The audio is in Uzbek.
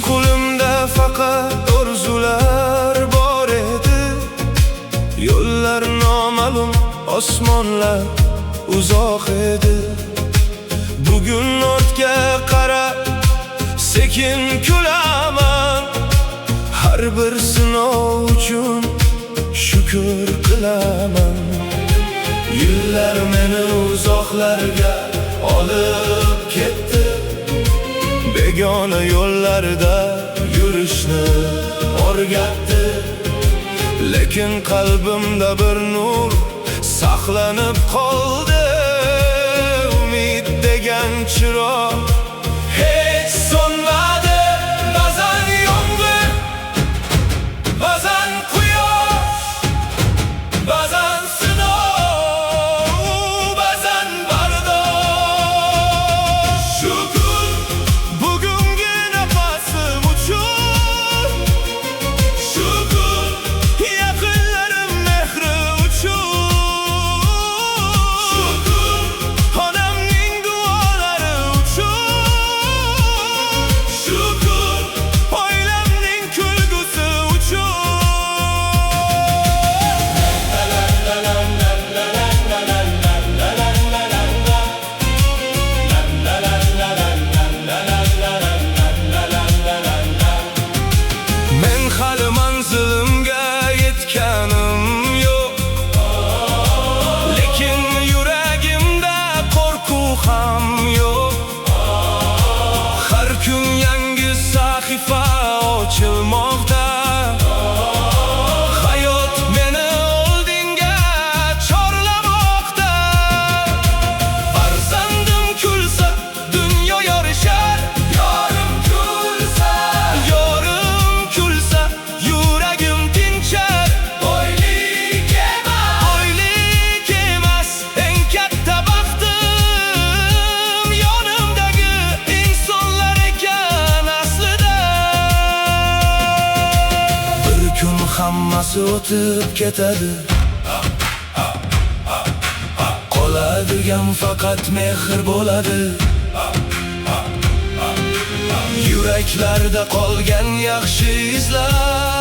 qo'limda faqat orzular bor edi. Yo'llar noma'lum, osmonlar uzoq edi. Bugun ortga qarab sekin kulaman. Har bir sinov uchun shukr qilaman. Yillar meni uzoqlarga olib ketdi. Begona yo'llarda yurishni o'rgatdi. Lekin qalbimda bir nur saqlanib qoldi. Umid degan chiroq hech so'nmadi. Ba'zan yomg'ir, ba'zan quyosh, ba'zan sinov, ba'zan bardosh. Shukr bugungi nafasim uchun, shukr yaqinlarim mehri uchun, shukr onamning duolari uchun, shukr oilamning kulgusi uchun. Men hali manzilimga yetganim yo'q, lekin yuragimda qo'rquv ham yo'q. Har kun yangi sahifa ochilmoqda. Hayot meni oldinga chorlamoqda. Farzandim kulsa, dunyo yorishar. Yorim kulsa, yuragim tinchar. Boylik emas, eng katta baxtim yonimdagi insonlar ekan aslida. Bir kun hammasi o'tib ketadi. Qoladigan faqat mehr bo'ladi. Yuraklarda qolgan yaxshi izlar